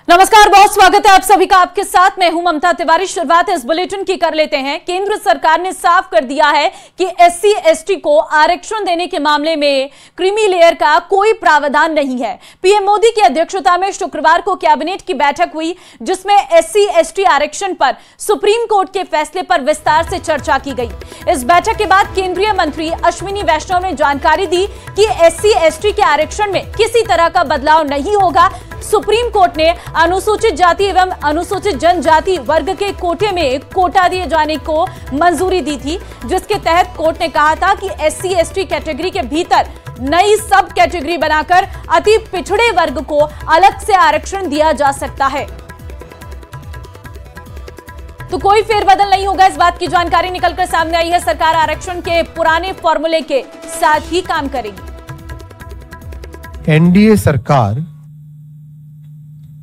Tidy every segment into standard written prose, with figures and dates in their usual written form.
नमस्कार, बहुत स्वागत है आप सभी का। आपके साथ मैं हूं ममता तिवारी। शुरुआत इस बुलेटिन की कर लेते हैं। केंद्र सरकार ने साफ कर दिया है कि एससी एसटी को आरक्षण देने के मामले में क्रीमी लेयर का कोई प्रावधान नहीं है। पीएम मोदी की अध्यक्षता में शुक्रवार को कैबिनेट की बैठक हुई, जिसमें एससी एसटी आरक्षण पर सुप्रीम कोर्ट के फैसले पर विस्तार से चर्चा की गई। इस बैठक के बाद केंद्रीय मंत्री अश्विनी वैष्णव ने जानकारी दी कि एससी एसटी के आरक्षण में किसी तरह का बदलाव नहीं होगा। सुप्रीम कोर्ट ने अनुसूचित जाति एवं अनुसूचित जनजाति वर्ग के कोटे में कोटा दिए जाने को मंजूरी दी थी, जिसके तहत कोर्ट ने कहा था कि एससी एसटी कैटेगरी के भीतर नई सब कैटेगरी बनाकर अति पिछड़े वर्ग को अलग से आरक्षण दिया जा सकता है। तो कोई फेरबदल नहीं होगा, इस बात की जानकारी निकलकर सामने आई है। सरकार आरक्षण के पुराने फॉर्मूले के साथ ही काम करेगी। एनडीए सरकार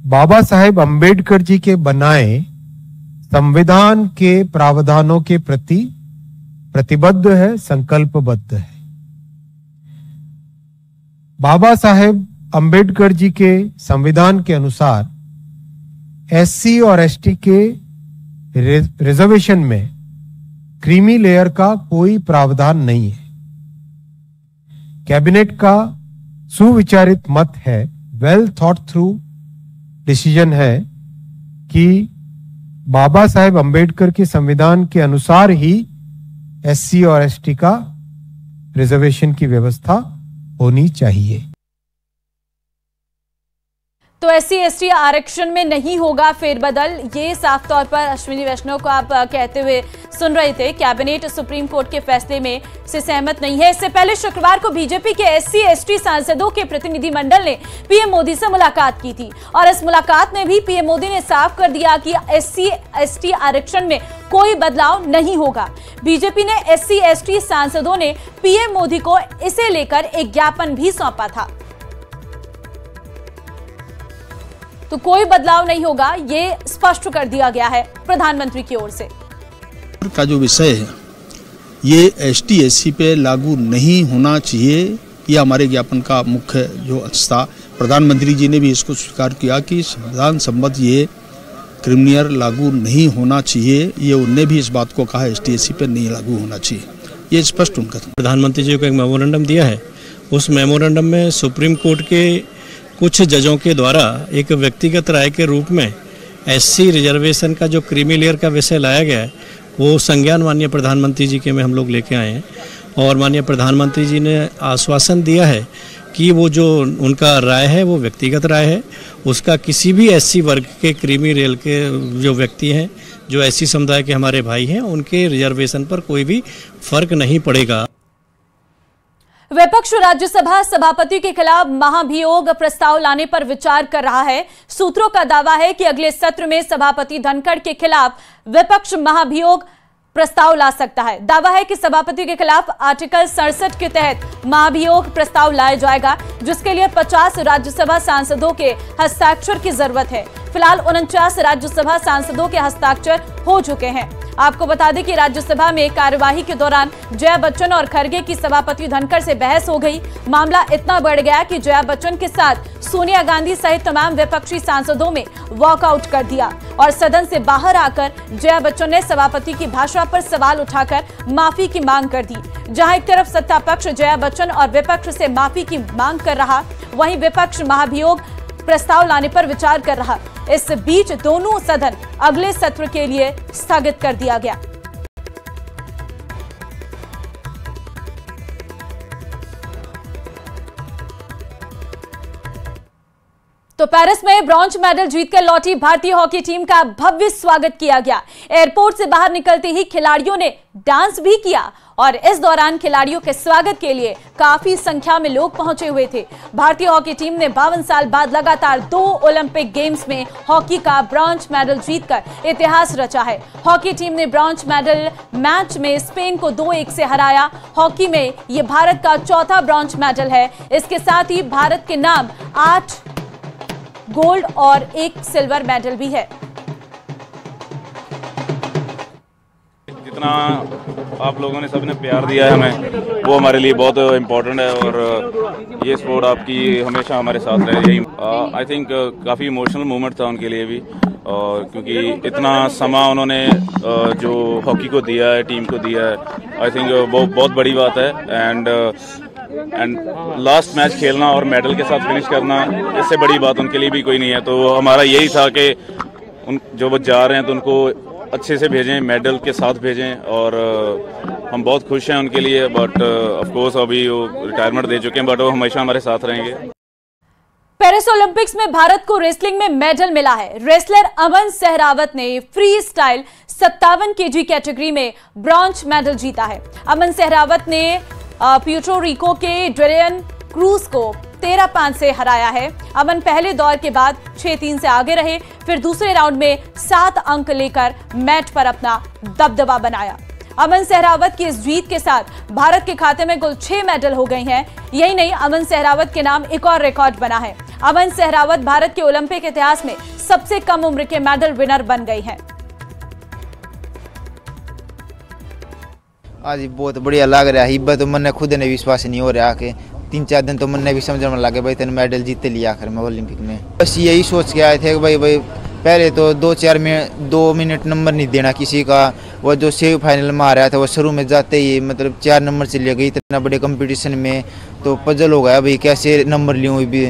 बाबा साहेब अंबेडकर जी के बनाए संविधान के प्रावधानों के प्रति प्रतिबद्ध है, संकल्पबद्ध है। बाबा साहेब अंबेडकर जी के संविधान के अनुसार एससी और एसटी के रिजर्वेशन में क्रीमी लेयर का कोई प्रावधान नहीं है। कैबिनेट का सुविचारित मत है, वेल थॉट थ्रू डिसीजन है कि बाबा साहेब अंबेडकर के संविधान के अनुसार ही एससी और एसटी का रिजर्वेशन की व्यवस्था होनी चाहिए। तो एससी एसटी आरक्षण में नहीं होगा फेरबदल, ये साफ तौर पर अश्विनी वैष्णव को आप कहते हुए सुन रहे थे। कैबिनेट सुप्रीम कोर्ट के फैसले में से सहमत नहीं है। इससे पहले शुक्रवार को बीजेपी के एससी एसटी सांसदों के प्रतिनिधिमंडल ने पीएम मोदी से मुलाकात की थी, और इस मुलाकात में भी पीएम मोदी ने साफ कर दिया कि एससी एसटी आरक्षण में कोई बदलाव नहीं होगा। बीजेपी ने एससी एसटी सांसदों ने पीएम मोदी को इसे लेकर एक ज्ञापन भी सौंपा था। तो कोई बदलाव नहीं होगा, ये स्पष्ट कर दिया गया है प्रधानमंत्री की ओर से। का जो विषय है ये एसटी एससी पे लागू नहीं होना चाहिए, यह हमारे ज्ञापन का मुख्य जो अंश था। प्रधानमंत्री जी ने भी इसको स्वीकार किया कि संविधान संबद्ध ये क्रिमिनल लागू नहीं होना चाहिए। ये उनने भी इस बात को कहा, एसटी एससी पे नहीं लागू होना चाहिए, ये स्पष्ट उनका था। प्रधानमंत्री जी को एक मेमोरेंडम दिया है, उस मेमोरेंडम में सुप्रीम कोर्ट के कुछ जजों के द्वारा एक व्यक्तिगत राय के रूप में एससी रिजर्वेशन का जो क्रीमी लेयर का विषय लाया गया है, वो संज्ञान माननीय प्रधानमंत्री जी के में हम लोग लेके आए हैं। और माननीय प्रधानमंत्री जी ने आश्वासन दिया है कि वो जो उनका राय है वो व्यक्तिगत राय है, उसका किसी भी एससी वर्ग के क्रीमी लेयर के जो व्यक्ति हैं, जो एससी समुदाय के हमारे भाई हैं, उनके रिजर्वेशन पर कोई भी फर्क नहीं पड़ेगा। विपक्ष राज्यसभा सभापति के खिलाफ महाभियोग प्रस्ताव लाने पर विचार कर रहा है। सूत्रों का दावा है कि अगले सत्र में सभापति धनखड़ के खिलाफ विपक्ष महाभियोग प्रस्ताव ला सकता है। दावा है कि सभापति के खिलाफ आर्टिकल 67 के तहत महाभियोग प्रस्ताव लाया जाएगा, जिसके लिए 50 राज्यसभा सांसदों के हस्ताक्षर की जरूरत है। फिलहाल 49 राज्यसभा सांसदों के हस्ताक्षर हो चुके हैं। आपको बता दें कि राज्यसभा में कार्यवाही के दौरान जया बच्चन और खरगे की सभापति धनखड़ से बहस हो गई। मामला इतना बढ़ गया कि जया बच्चन के साथ सोनिया गांधी सहित तमाम विपक्षी सांसदों में वॉकआउट कर दिया, और सदन से बाहर आकर जया बच्चन ने सभापति की भाषा पर सवाल उठाकर माफी की मांग कर दी। जहां एक तरफ सत्ता पक्ष जया बच्चन और विपक्ष से माफी की मांग कर रहा, वहीं विपक्ष महाभियोग प्रस्ताव लाने पर विचार कर रहा। इस बीच दोनों सदन अगले सत्र के लिए स्थगित कर दिया गया। तो पेरिस में ब्रॉन्ज मेडल जीतकर लौटी भारतीय हॉकी टीम का भव्य स्वागत किया गया। एयरपोर्ट से बाहर निकलते ही खिलाड़ियों ने डांस भी किया, और इस दौरान खिलाड़ियों के स्वागत के लिए काफी संख्या में लोग पहुंचे हुए थे। भारतीय हॉकी टीम ने 52 साल बाद लगातार 2 ओलंपिक गेम्स में हॉकी का ब्रॉन्ज मेडल जीतकर इतिहास रचा है। हॉकी टीम ने ब्रॉन्ज मेडल मैच में स्पेन को 2-1 से हराया। हॉकी में ये भारत का चौथा ब्रॉन्ज मेडल है। इसके साथ ही भारत के नाम 8 गोल्ड और 1 सिल्वर मेडल भी है। इतना आप लोगों ने सबने प्यार दिया है हमें, वो हमारे लिए बहुत इम्पोर्टेंट है और ये स्पोर्ट आपकी हमेशा हमारे साथ रहे। यही आई थिंक काफ़ी इमोशनल मोमेंट था उनके लिए भी, और क्योंकि इतना समा उन्होंने जो हॉकी को दिया है, टीम को दिया है, आई थिंक वो बहुत बड़ी बात है। एंड लास्ट मैच खेलना और मेडल के साथ फिनिश करना, इससे बड़ी बात उनके लिए भी कोई नहीं है। तो हमारा यही था कि उन जो वो जा रहे हैं तो उनको अच्छे से भेजें, मेडल के साथ भेजें, और हम बहुत खुश हैं उनके लिए। बट ऑफ कोर्स अभी वो रिटायरमेंट दे चुके हैं, बट वो हमेशा हमारे साथ रहेंगे। पेरिस ओलंपिक्स में भारत को रेसलिंग में मेडल मिला है। रेसलर अमन सहरावत ने फ्री स्टाइल 57 केजी कैटेगरी में ब्रॉन्ज मेडल जीता है। अमन सहरावत ने प्यूर्टो रिको के डेरियन क्रूज को 13-5 से हराया है। अमन पहले दौर के बाद 6-3 से आगे रहे, फिर दूसरे राउंड में 7 अंक लेकर मैच पर अपना दबदबा बनाया। अमन सहरावत की इस जीत के साथ भारत के खाते में कुल 6 मेडल हो गए हैं। यही नहीं, अमन सहरावत के नाम एक और रिकॉर्ड बना है। अमन सहरावत भारत के ओलंपिक इतिहास में सबसे कम उम्र के मेडल विनर बन गई हैं। आज बहुत बढ़िया लग रहा है। तो मन खुद ने विश्वास नहीं हो रहा कि 3-4 दिन तो मन भी समझ में लगे भाई तेने मेडल जीते लिया आखिर में ओलंपिक में। बस यही सोच के आए थे कि भाई पहले तो 2 मिनट नंबर नहीं देना किसी का। वो जो सेमीफाइनल में आ रहा था वो शुरू में जाते ही मतलब 4 नंबर से ले गई इतना बड़े कंपटीशन में, तो पजल हो गया भाई कैसे नंबर लूँ भी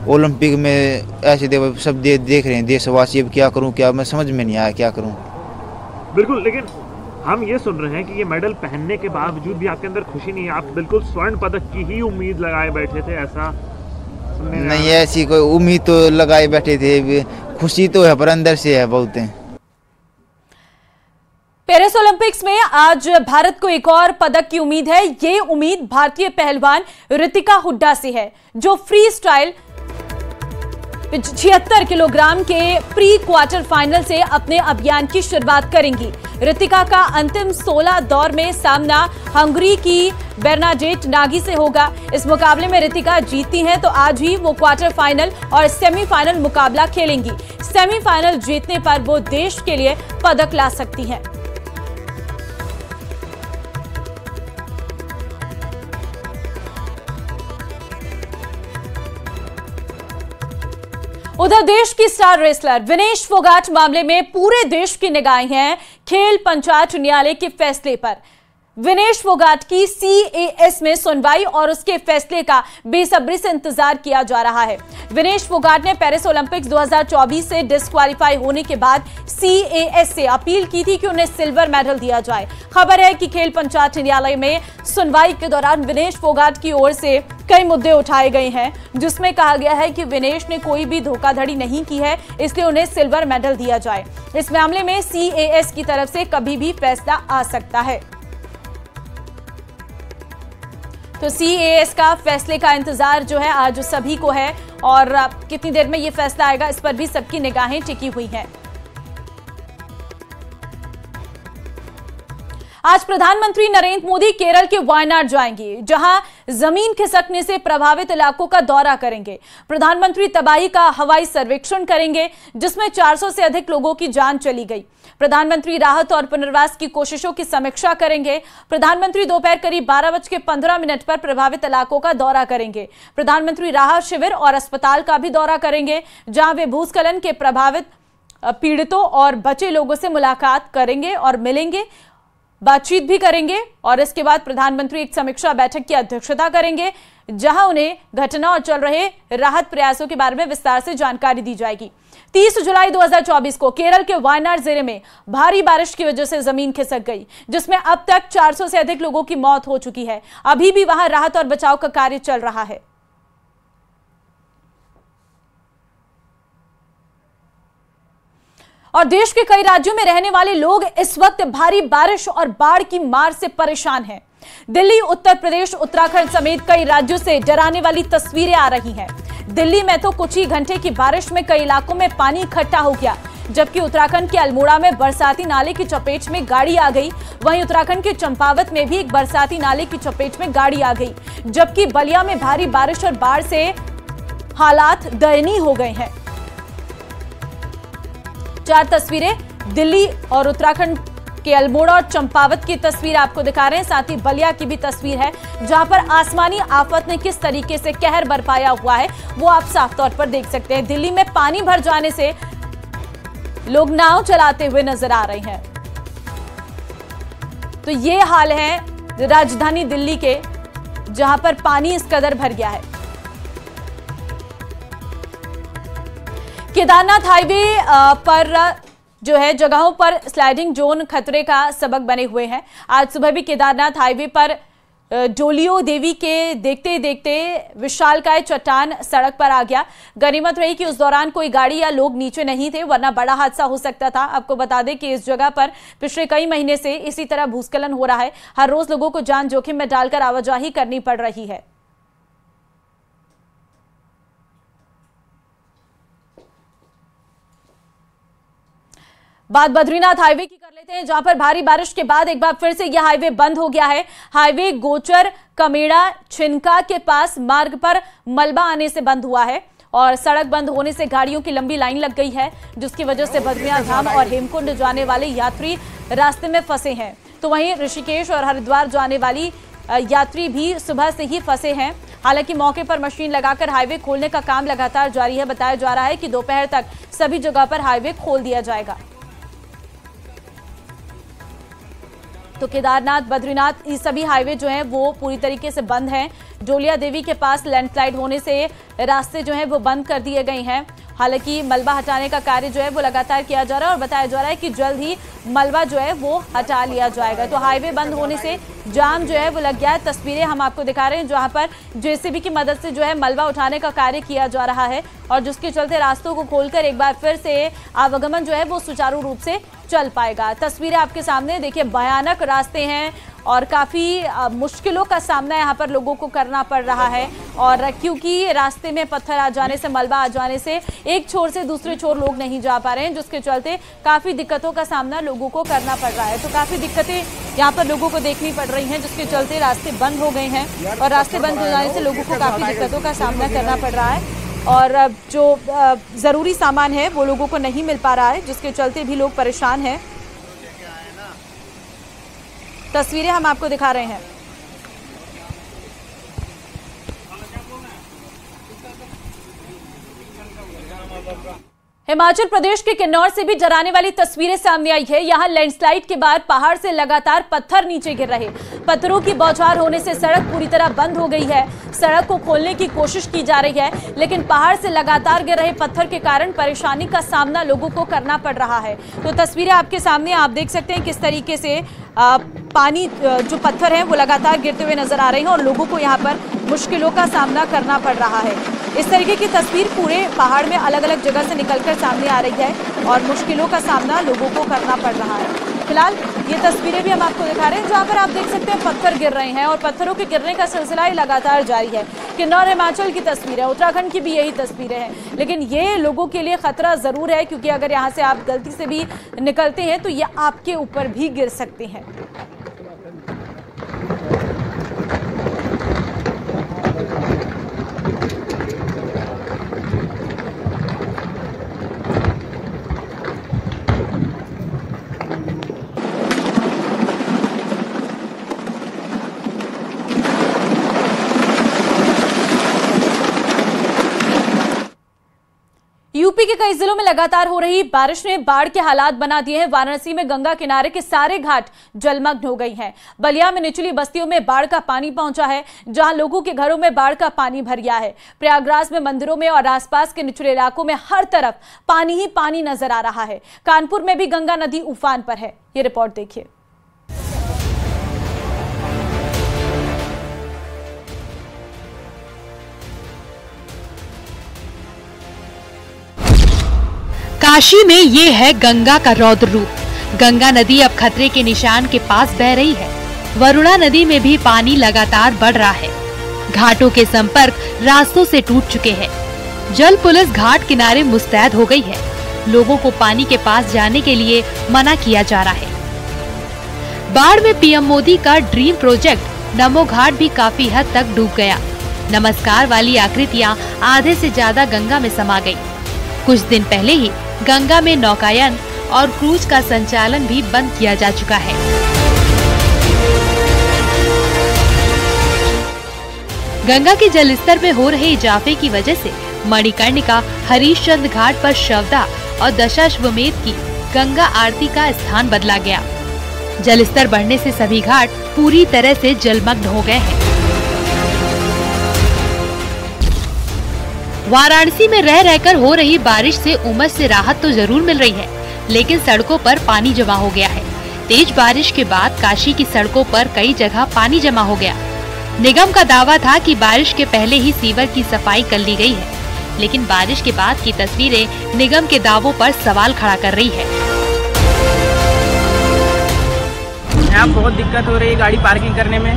ओलंपिक में। ऐसे सब देख रहे हैं देशवासी, अब क्या करूँ क्या, मैं समझ में नहीं आया क्या करूँ। बिल्कुल, लेकिन हम ये सुन रहे हैं कि ये मेडल पहनने के बावजूद भी आपके अंदर खुशी नहीं है, आप बिल्कुल स्वर्ण पदक की ही उम्मीद लगाए बैठे थे, ऐसा नहीं? ऐसी कोई उम्मीद तो लगाए बैठे थे, खुशी तो है पर अंदर से है बहुत। पेरिस ओलंपिक्स में आज भारत को एक और पदक की उम्मीद है। ये उम्मीद भारतीय पहलवान ऋतिका हुड्डा से है, जो फ्री स्टाइल 76 किलोग्राम के प्री क्वार्टर फाइनल से अपने अभियान की शुरुआत करेंगी। ऋतिका का अंतिम 16 दौर में सामना हंगरी की बेर्नाडेट नागी से होगा। इस मुकाबले में ऋतिका जीतती हैं तो आज ही वो क्वार्टर फाइनल और सेमीफाइनल मुकाबला खेलेंगी। सेमीफाइनल जीतने पर वो देश के लिए पदक ला सकती हैं। उधर देश की स्टार रेसलर विनेश फोगाट मामले में पूरे देश की निगाहें हैं खेल पंचायत न्यायालय के फैसले पर। विनेश फोगाट की CAS में सुनवाई और उसके फैसले का बेसब्री से इंतजार किया जा रहा है। विनेश फोगाट ने पेरिस ओलंपिक्स 2024 से डिस्क्वालीफाई होने के बाद CAS से अपील की थी कि उन्हें सिल्वर मेडल दिया जाए। खबर है कि खेल पंचायत न्यायालय में सुनवाई के दौरान विनेश फोगाट की ओर से कई मुद्दे उठाए गए हैं, जिसमें कहा गया है कि विनेश ने कोई भी धोखाधड़ी नहीं की है, इसलिए उन्हें सिल्वर मेडल दिया जाए। इस मामले में CAS की तरफ से कभी भी फैसला आ सकता है। तो CAS का फैसले का इंतजार जो है आज सभी को है, और कितनी देर में ये फैसला आएगा इस पर भी सबकी निगाहें टिकी हुई हैं। आज प्रधानमंत्री नरेंद्र मोदी केरल के वायनाड जाएंगे, जहां जमीन खिसकने से प्रभावित इलाकों का दौरा करेंगे। प्रधानमंत्री तबाही का हवाई सर्वेक्षण करेंगे, जिसमें 400 से अधिक लोगों की जान चली गई। प्रधानमंत्री राहत और पुनर्वास की कोशिशों की समीक्षा करेंगे। प्रधानमंत्री दोपहर करीब 12:15 पर प्रभावित इलाकों का दौरा करेंगे। प्रधानमंत्री राहत शिविर और अस्पताल का भी दौरा करेंगे, जहां वे भूस्खलन के प्रभावित पीड़ितों और बचे लोगों से मुलाकात करेंगे और मिलेंगे, बातचीत भी करेंगे। और इसके बाद प्रधानमंत्री एक समीक्षा बैठक की अध्यक्षता करेंगे, जहां उन्हें घटना और चल रहे राहत प्रयासों के बारे में विस्तार से जानकारी दी जाएगी। 30 जुलाई 2024 को केरल के वायनाड जिले में भारी बारिश की वजह से जमीन खिसक गई, जिसमें अब तक 400 से अधिक लोगों की मौत हो चुकी है। अभी भी वहां राहत और बचाव का कार्य चल रहा है। और देश के कई राज्यों में रहने वाले लोग इस वक्त भारी बारिश और बाढ़ की मार से परेशान हैं। दिल्ली, उत्तर प्रदेश, उत्तराखंड समेत कई राज्यों से डराने वाली तस्वीरें आ रही हैं। दिल्ली में तो कुछ ही घंटे की बारिश में कई इलाकों में पानी इकट्ठा हो गया, जबकि उत्तराखंड के अल्मोड़ा में बरसाती नाले की चपेट में गाड़ी आ गई। वहीं उत्तराखंड के चंपावत में भी एक बरसाती नाले की चपेट में गाड़ी आ गई, जबकि बलिया में भारी बारिश और बाढ़ से हालात दयनीय हो गए हैं। 4 तस्वीरें दिल्ली और उत्तराखंड के अल्मोड़ा और चंपावत की तस्वीर आपको दिखा रहे हैं, साथ ही बलिया की भी तस्वीर है जहां पर आसमानी आफत ने किस तरीके से कहर बरपाया हुआ है वो आप साफ तौर पर देख सकते हैं। दिल्ली में पानी भर जाने से लोग नाव चलाते हुए नजर आ रहे हैं। तो ये हाल है राजधानी दिल्ली के, जहां पर पानी इस कदर भर गया है। केदारनाथ हाईवे पर जो है जगहों पर स्लाइडिंग जोन खतरे का सबक बने हुए हैं। आज सुबह भी केदारनाथ हाईवे पर डोलियो देवी के देखते देखते विशालकाय चट्टान सड़क पर आ गया। गनीमत रही कि उस दौरान कोई गाड़ी या लोग नीचे नहीं थे, वरना बड़ा हादसा हो सकता था। आपको बता दें कि इस जगह पर पिछले कई महीने से इसी तरह भूस्खलन हो रहा है। हर रोज लोगों को जान जोखिम में डालकर आवाजाही करनी पड़ रही है। बात बद्रीनाथ हाईवे की कर लेते हैं, जहां पर भारी बारिश के बाद एक बार फिर से यह हाईवे बंद हो गया है। हाईवे गोचर कमेड़ा छिनका के पास मार्ग पर मलबा आने से बंद हुआ है और सड़क बंद होने से गाड़ियों की लंबी लाइन लग गई है, जिसकी वजह से बद्रीनाथ धाम और हेमकुंड जाने वाले यात्री रास्ते में फंसे हैं। तो वहीं ऋषिकेश और हरिद्वार जाने वाली यात्री भी सुबह से ही फंसे हैं। हालांकि मौके पर मशीन लगाकर हाईवे खोलने का काम लगातार जारी है। बताया जा रहा है कि दोपहर तक सभी जगह पर हाईवे खोल दिया जाएगा। तो केदारनाथ, बद्रीनाथ, ये सभी हाईवे जो हैं वो पूरी तरीके से बंद हैं। डोलिया देवी के पास लैंडस्लाइड होने से रास्ते जो हैं वो बंद कर दिए गए हैं। हालांकि मलबा हटाने का कार्य जो है वो लगातार किया जा रहा है और बताया जा रहा है कि जल्द ही मलबा जो है वो हटा लिया जाएगा। तो हाईवे बंद होने से जाम जो है वो लग गया है। तस्वीरें हम आपको दिखा रहे हैं जहां पर जेसीबी की मदद से जो है मलबा उठाने का कार्य किया जा रहा है और जिसके चलते रास्तों को खोलकर एक बार फिर से आवागमन जो है वो सुचारू रूप से चल पाएगा। तस्वीरें आपके सामने देखिए, भयानक रास्ते हैं और काफ़ी मुश्किलों का सामना यहाँ पर लोगों को करना पड़ रहा है। और क्योंकि रास्ते में पत्थर आ जाने से, मलबा आ जाने से एक छोर से दूसरे छोर लोग नहीं जा पा रहे हैं, जिसके चलते काफ़ी दिक्कतों का सामना लोगों को करना पड़ रहा है। तो काफ़ी दिक्कतें यहाँ पर लोगों को देखनी पड़ रही हैं, जिसके चलते रास्ते बंद हो गए हैं और रास्ते बंद हो जाने से लोगों को काफ़ी दिक्कतों का सामना करना पड़ रहा है और जो ज़रूरी सामान है वो लोगों को नहीं मिल पा रहा है, जिसके चलते भी लोग परेशान हैं। तस्वीरें हम आपको दिखा रहे हैं। हिमाचल प्रदेश के किन्नौर से भी डराने वाली तस्वीरें सामने आई है। यहां लैंडस्लाइड के बाद पहाड़ से लगातार पत्थर नीचे गिर रहे। पत्थरों की बौछार होने से सड़क पूरी तरह बंद हो गई है। सड़क को खोलने की कोशिश की जा रही है, लेकिन पहाड़ से लगातार गिर रहे पत्थर के कारण परेशानी का सामना लोगों को करना पड़ रहा है। तो तस्वीरें आपके सामने, आप देख सकते हैं किस तरीके से पानी, जो पत्थर हैं वो लगातार गिरते हुए नजर आ रहे हैं और लोगों को यहाँ पर मुश्किलों का सामना करना पड़ रहा है। इस तरीके की तस्वीर पूरे पहाड़ में अलग अलग जगह से निकलकर सामने आ रही है और मुश्किलों का सामना लोगों को करना पड़ रहा है। फिलहाल ये तस्वीरें भी हम आपको दिखा रहे हैं जहां पर आप देख सकते हैं पत्थर गिर रहे हैं और पत्थरों के गिरने का सिलसिला ही लगातार जारी है। किन्नौर हिमाचल की तस्वीर है, उत्तराखंड की भी यही तस्वीरें हैं, लेकिन ये लोगों के लिए खतरा जरूर है, क्योंकि अगर यहाँ से आप गलती से भी निकलते हैं तो ये आपके ऊपर भी गिर सकते हैं। यूपी के कई जिलों में लगातार हो रही बारिश ने बाढ़ के हालात बना दिए हैं। वाराणसी में गंगा किनारे के सारे घाट जलमग्न हो गई हैं। बलिया में निचली बस्तियों में बाढ़ का पानी पहुंचा है, जहां लोगों के घरों में बाढ़ का पानी भर गया है। प्रयागराज में मंदिरों में और आसपास के निचले इलाकों में हर तरफ पानी ही पानी नजर आ रहा है। कानपुर में भी गंगा नदी उफान पर है। ये रिपोर्ट देखिए। काशी में ये है गंगा का रौद्र रूप। गंगा नदी अब खतरे के निशान के पास बह रही है। वरुणा नदी में भी पानी लगातार बढ़ रहा है। घाटों के संपर्क रास्तों से टूट चुके हैं। जल पुलिस घाट किनारे मुस्तैद हो गई है। लोगों को पानी के पास जाने के लिए मना किया जा रहा है। बाढ़ में पीएम मोदी का ड्रीम प्रोजेक्ट नमो घाट भी काफी हद तक डूब गया। नमस्कार वाली आकृतियां आधे से ज्यादा गंगा में समा गई। कुछ दिन पहले ही गंगा में नौकायन और क्रूज का संचालन भी बंद किया जा चुका है। गंगा के जलस्तर में हो रहे इजाफे की वजह से मणिकर्णिका, हरीशचंद्र घाट पर शवदा और दशाश्वमेध की गंगा आरती का स्थान बदला गया। जलस्तर बढ़ने से सभी घाट पूरी तरह से जलमग्न हो गए हैं। वाराणसी में रह रहकर हो रही बारिश से उमस से राहत तो जरूर मिल रही है, लेकिन सड़कों पर पानी जमा हो गया है। तेज बारिश के बाद काशी की सड़कों पर कई जगह पानी जमा हो गया। निगम का दावा था कि बारिश के पहले ही सीवर की सफाई कर ली गई है, लेकिन बारिश के बाद की तस्वीरें निगम के दावों पर सवाल खड़ा कर रही है। यहाँ बहुत दिक्कत हो रही है गाड़ी पार्किंग करने में,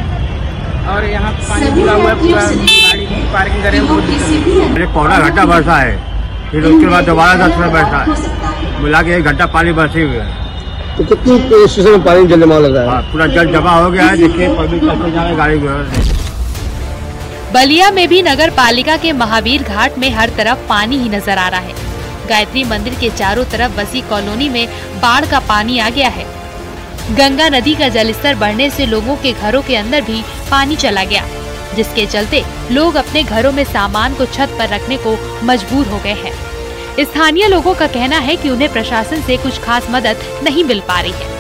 और यहाँ पानी पूरा हुआ है, पूरा गाड़ी पार्किंग करने में बहुत दिक्कत है। पौधा घंटा बरसा है, फिर उसके बाद दोबारा 10 मिनट बरसा है, मिला के 1 घंटा पानी बरसे हुए है। तो कितनी स्टेशन में पानी जमा लग रहा है? पूरा जल जमा हो गया है। देखिए गाड़ी बलिया में भी नगर पालिका के महावीर घाट में हर तरफ पानी ही नजर आ रहा है। गायत्री मंदिर के चारों तरफ बसी कॉलोनी में बाढ़ का पानी आ गया है। गंगा नदी का जलस्तर बढ़ने से लोगों के घरों के अंदर भी पानी चला गया, जिसके चलते लोग अपने घरों में सामान को छत पर रखने को मजबूर हो गए हैं। स्थानीय लोगों का कहना है कि उन्हें प्रशासन से कुछ खास मदद नहीं मिल पा रही है।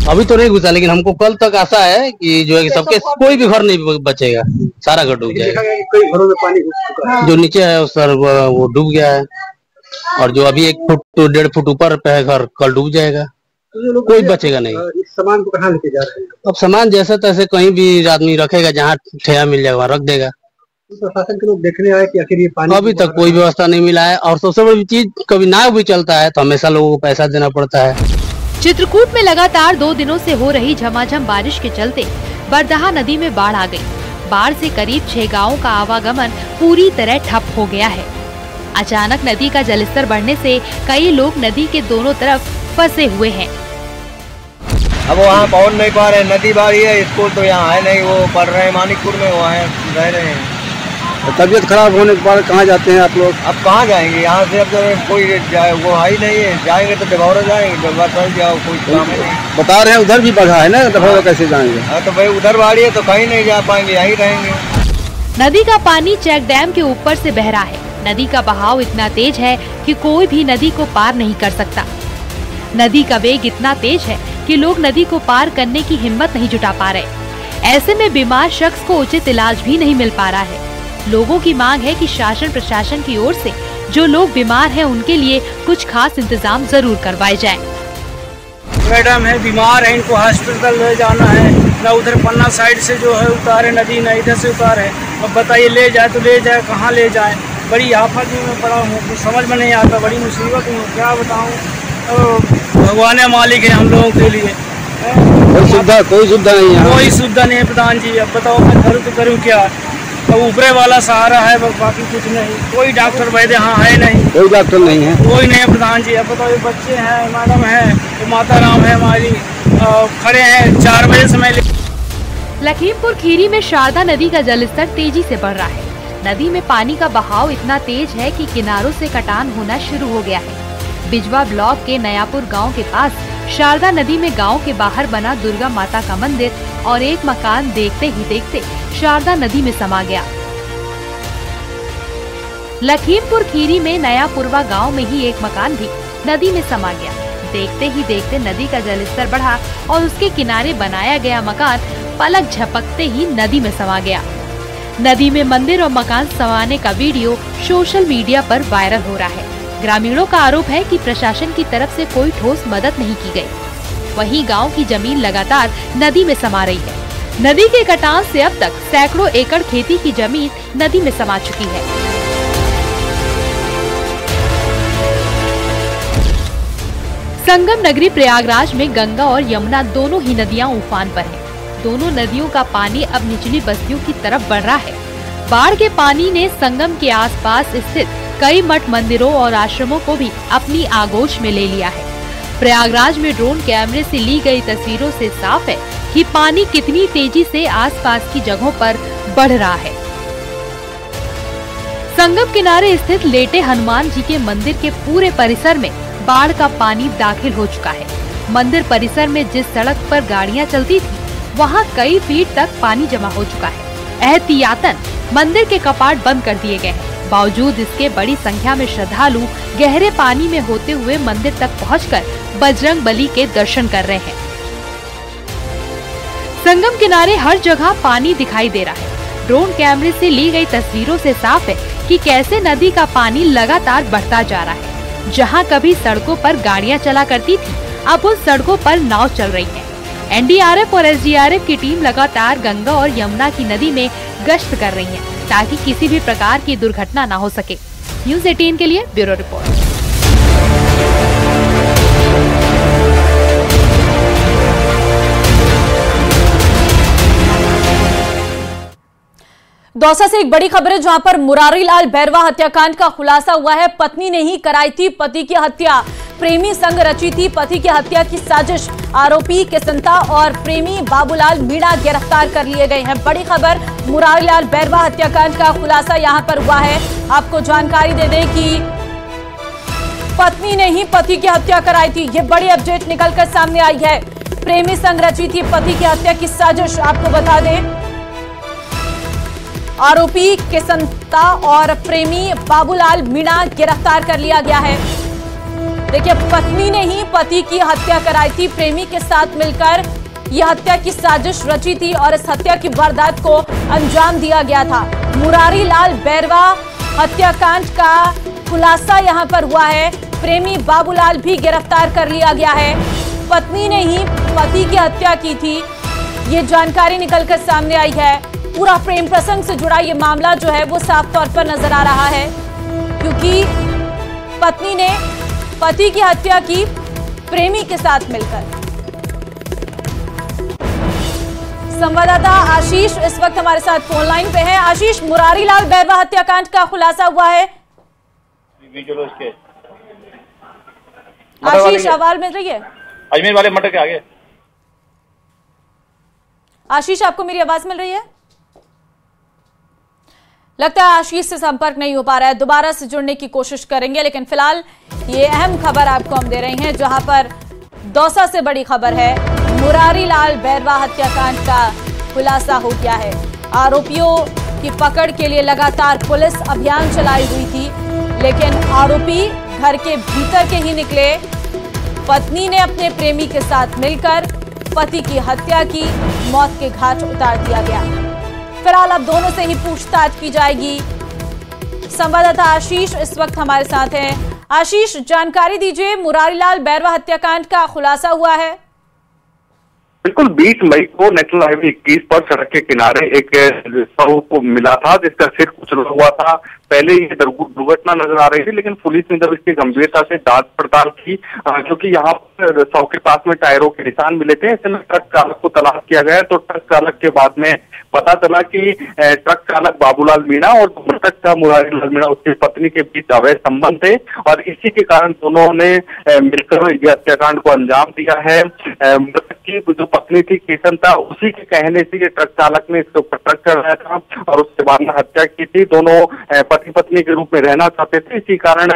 अभी तो नहीं घुसा, लेकिन हमको कल तक आशा है कि जो है सबके कोई भी घर नहीं बचेगा, सारा घर डूब जाएगा। कई घरों में पानी घुस चुका है। जो नीचे है सर वो डूब गया है, और जो अभी 1 फुट तो 1.5 फुट ऊपर पे है घर, कल डूब जाएगा, कोई बचेगा नहीं। सामान को कहाँ लेके जा रहे हैं? अब सामान जैसे तैसे कहीं भी आदमी रखेगा, जहाँ ठेया मिल जाएगा वहाँ रख देगा। प्रशासन के लोग देखने आए कि आखिर ये पानी अभी तक कोई व्यवस्था नहीं मिला है। और सबसे बड़ी चीज, कभी नाव भी चलता है तो हमेशा लोगों को पैसा देना पड़ता है। चित्रकूट में लगातार 2 दिनों से हो रही झमाझम बारिश के चलते बरदहा नदी में बाढ़ आ गई। बाढ़ से करीब 6 गाँवों का आवागमन पूरी तरह ठप हो गया है। अचानक नदी का जलस्तर बढ़ने से कई लोग नदी के दोनों तरफ फंसे हुए हैं। अब वहाँ पहुँच नहीं पा रहे, नदी बाढ़ी है, स्कूल तो यहाँ है नहीं, वो पढ़ रहे हैं मानिकपुर में, वहाँ रह रहे हैं। तबीयत खराब होने के बाद कहाँ जाते हैं आप लोग? अब कहाँ जाएंगे यहाँ से? अब तो कोई जाए वो है ही नहीं है, जाएंगे तो डबौरा जाएंगे, जाओ कोई काम है नहीं। बता रहे हैं उधर भी बढ़ा है ना, डबौरा कैसे जाएंगे? हाँ तो भाई उधर बाढ़ी है तो कहीं नहीं जा पाएंगे, यहीं रहेंगे। नदी का पानी चेक डैम के ऊपर से बह रहा है। नदी का बहाव इतना तेज है कि कोई भी नदी को पार नहीं कर सकता। नदी का वेग इतना तेज है कि लोग नदी को पार करने की हिम्मत नहीं जुटा पा रहे। ऐसे में बीमार शख्स को उचित इलाज भी नहीं मिल पा रहा है। लोगों की मांग है कि शासन प्रशासन की ओर से जो लोग बीमार हैं उनके लिए कुछ खास इंतजाम जरूर करवाए जाएं। मैडम है, बीमार है, इनको हॉस्पिटल ले जाना है, न उधर पन्ना साइड से जो है उतारे नदी, न इधर से उतारे। अब बताइए ले जाए तो ले जाए, कहाँ ले जाए? बड़ी आफत में पड़ा हूँ, कुछ समझ में नहीं आता, बड़ी मुसीबत हूँ, क्या बताऊँ। भगवान मालिक है हम लोगों के लिए। कोई सुविधा नहीं है, कोई सुविधा नहीं है प्रधान जी। अब बताओ मैं करूँ तो करूँ क्या? अब ऊपरे वाला सहारा है, बाकी कुछ नहीं। कोई डॉक्टर वैद्य यहाँ है नहीं, कोई डॉक्टर नहीं है, कोई नहीं है प्रधान जी। अब बताओ बच्चे हैं, मैडम है, तो माता राम है हमारी, खड़े हैं 4 बजे समय। लखीमपुर खीरी में शारदा नदी का जलस्तर तेजी से बढ़ रहा है। नदी में पानी का बहाव इतना तेज है कि किनारों से कटान होना शुरू हो गया है। बिजवा ब्लॉक के नयापुर गांव के पास शारदा नदी में गांव के बाहर बना दुर्गा माता का मंदिर और एक मकान देखते ही देखते शारदा नदी में समा गया। लखीमपुर खीरी में नयापुरवा गांव में ही एक मकान भी नदी में समा गया। देखते ही देखते नदी का जलस्तर बढ़ा और उसके किनारे बनाया गया मकान पलक झपकते ही नदी में समा गया। नदी में मंदिर और मकान समाने का वीडियो सोशल मीडिया पर वायरल हो रहा है। ग्रामीणों का आरोप है कि प्रशासन की तरफ से कोई ठोस मदद नहीं की गई। वहीं गांव की जमीन लगातार नदी में समा रही है। नदी के कटान से अब तक सैकड़ों एकड़ खेती की जमीन नदी में समा चुकी है। संगम नगरी प्रयागराज में गंगा और यमुना दोनों ही नदियां उफान पर हैं। दोनों नदियों का पानी अब निचली बस्तियों की तरफ बढ़ रहा है। बाढ़ के पानी ने संगम के आसपास स्थित कई मठ मंदिरों और आश्रमों को भी अपनी आगोश में ले लिया है। प्रयागराज में ड्रोन कैमरे से ली गई तस्वीरों से साफ है कि पानी कितनी तेजी से आसपास की जगहों पर बढ़ रहा है। संगम किनारे स्थित लेटे हनुमान जी के मंदिर के पूरे परिसर में बाढ़ का पानी दाखिल हो चुका है। मंदिर परिसर में जिस सड़क पर गाड़ियां चलती थी, वहां कई फीट तक पानी जमा हो चुका है। एहतियातन मंदिर के कपाट बंद कर दिए गए हैं। बावजूद इसके बड़ी संख्या में श्रद्धालु गहरे पानी में होते हुए मंदिर तक पहुंचकर बजरंग बली के दर्शन कर रहे हैं। संगम किनारे हर जगह पानी दिखाई दे रहा है। ड्रोन कैमरे से ली गई तस्वीरों से साफ है कि कैसे नदी का पानी लगातार बढ़ता जा रहा है। जहां कभी सड़कों पर गाड़ियां चला करती थी, अब उन सड़कों पर नाव चल रही है। एनडीआरएफ और एसडीआरएफ की टीम लगातार गंगा और यमुना की नदी में गश्त कर रही है, ताकि किसी भी प्रकार की दुर्घटना न हो सके। न्यूज़ 18 के लिए ब्यूरो रिपोर्ट। दौसा से एक बड़ी खबर है, जहां पर मुरारी लाल बैरवा हत्याकांड का खुलासा हुआ है। पत्नी ने ही कराई थी पति की हत्या। प्रेमी संग रची थी पति की हत्या की साजिश। आरोपी किसनता और प्रेमी बाबूलाल मीणा गिरफ्तार कर लिए गए हैं। बड़ी खबर, मुरारी लाल बैरवा हत्याकांड का खुलासा यहां पर हुआ है। आपको जानकारी दे दें कि पत्नी ने ही पति की हत्या कराई थी। ये बड़ी अपडेट निकलकर सामने आई है। प्रेमी संग रची थी पति की हत्या की साजिश। आपको बता दें, आरोपी किसनता और प्रेमी बाबूलाल मीणा गिरफ्तार कर लिया गया है। देखिए, पत्नी ने ही पति की हत्या कराई थी। प्रेमी के साथ मिलकर यह हत्या की साजिश रची थी और इस हत्या की वारदात को अंजाम दिया गया था। मुरारी लाल बैरवा हत्याकांड का खुलासा यहां पर हुआ है। प्रेमी बाबूलाल भी गिरफ्तार कर लिया गया है। पत्नी ने ही पति की हत्या की थी, ये जानकारी निकलकर सामने आई है। पूरा प्रेम प्रसंग से जुड़ा ये मामला जो है वो साफ तौर पर नजर आ रहा है, क्योंकि पत्नी ने पति की हत्या की प्रेमी के साथ मिलकर। संवाददाता आशीष इस वक्त हमारे साथ फोन लाइन पे है। आशीष, मुरारी लाल बैरवा हत्याकांड का खुलासा हुआ है। आशीष, आवाज मिल रही है? अजमेर वाले मटर के आगे। आशीष, आपको मेरी आवाज मिल रही है? लगता है आशीष से संपर्क नहीं हो पा रहा है। दोबारा से जुड़ने की कोशिश करेंगे, लेकिन फिलहाल ये अहम खबर आपको हम दे रहे हैं, जहां पर दौसा से बड़ी खबर है। मुरारी लाल बैरवा हत्याकांड का खुलासा हो गया है। आरोपियों की पकड़ के लिए लगातार पुलिस अभियान चलाई हुई थी, लेकिन आरोपी घर के भीतर के ही निकले। पत्नी ने अपने प्रेमी के साथ मिलकर पति की हत्या की, मौत के घाट उतार दिया गया। फिलहाल अब दोनों से ही पूछताछ की जाएगी। संवाददाता आशीष इस वक्त हमारे साथ हैं। आशीष, जानकारी दीजिए, मुरारी लाल बैरवा हत्याकांड का खुलासा हुआ है। बिल्कुल, 20 मई को नेशनल हाईवे 21 पर सड़क के किनारे एक शव को मिला था, जिसका सिर कुचला हुआ था। पहले ये दुर्घटना नजर आ रही थी, लेकिन पुलिस ने जब इसकी गंभीरता से जांच पड़ताल की, क्योंकि यहाँ पर शव के पास में टायरों के निशान मिले थे, ऐसे में ट्रक चालक को तलाश किया गया। तो ट्रक चालक के बाद में पता चला कि ट्रक चालक बाबूलाल मीणा और मृतक का मुरारी लाल मीणा, उसकी पत्नी के बीच अवैध संबंध थे, और इसी के कारण दोनों ने मिलकर यह हत्याकांड को अंजाम दिया है। मृतक की जो पत्नी थी किसनता, उसी के कहने से ये ट्रक चालक ने इसके ऊपर ट्रक चढ़ाया था और उसके बाद में हत्या की थी। दोनों पति पत्नी के रूप में रहना चाहते थे, इसी कारण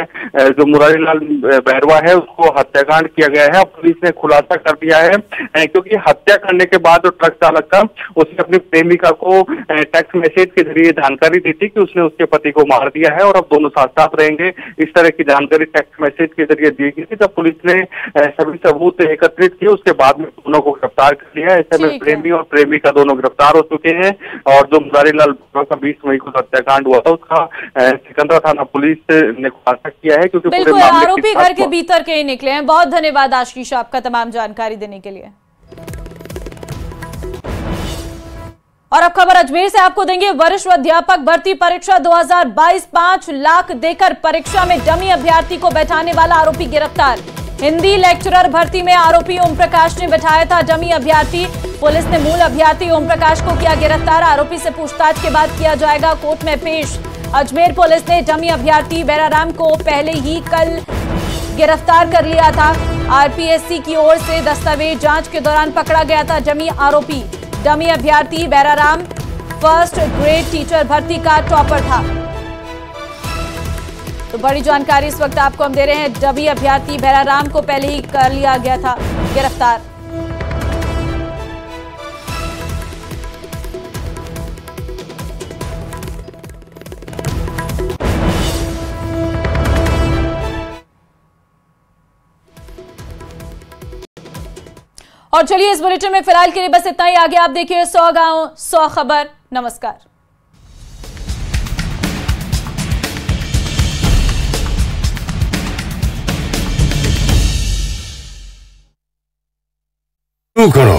जो मुरारी लाल बैरवा है उसको हत्याकांड किया गया है। पुलिस ने खुलासा कर दिया है, क्योंकि हत्या करने के बाद जो ट्रक चालक था, उसने अपनी प्रेमिका को टेक्स्ट मैसेज के जरिए जानकारी दी थी कि उसने उसके पति को मार दिया है और अब दोनों साथ साथ रहेंगे। इस तरह की जानकारी टेक्स्ट मैसेज के जरिए दी गई थी। जब पुलिस ने सभी सबूत एकत्रित किए, उसके बाद में दोनों को गिरफ्तार कर लिया। ऐसे में प्रेमी और प्रेमिका दोनों गिरफ्तार हो चुके हैं। और जो मुरारी लाल का 20 मई को हत्याकांड हुआ था, उसका सिकंदरा थाना पुलिस ने खुलासा किया है, क्योंकि बिल्कुल आरोपी घर के भीतर के ही निकले हैं। बहुत धन्यवाद आशीष आपका तमाम जानकारी देने के लिए। और अब खबर अजमेर से आपको देंगे। वरिष्ठ अध्यापक भर्ती परीक्षा 2022 5 लाख देकर परीक्षा में डमी अभ्यर्थी को बैठाने वाला आरोपी गिरफ्तार। हिंदी लेक्चरर भर्ती में आरोपी ओम प्रकाश ने बैठाया था डमी अभ्यर्थी। पुलिस ने मूल अभ्यर्थी ओम प्रकाश को किया गिरफ्तार। आरोपी से पूछताछ के बाद किया जाएगा कोर्ट में पेश। अजमेर पुलिस ने डमी अभ्यर्थी बैराराम को पहले ही कल गिरफ्तार कर लिया था। आरपीएससी की ओर से दस्तावेज जांच के दौरान पकड़ा गया था डमी आरोपी। डमी अभ्यर्थी बैराराम फर्स्ट ग्रेड टीचर भर्ती का टॉपर था। तो बड़ी जानकारी इस वक्त आपको हम दे रहे हैं। डमी अभ्यर्थी भैराराम को पहले ही कर लिया गया था गिरफ्तार। और चलिए इस बुलेटिन में फिलहाल के लिए बस इतना ही। आगे आप देखिए 100 गांव 100 खबर। नमस्कार। करो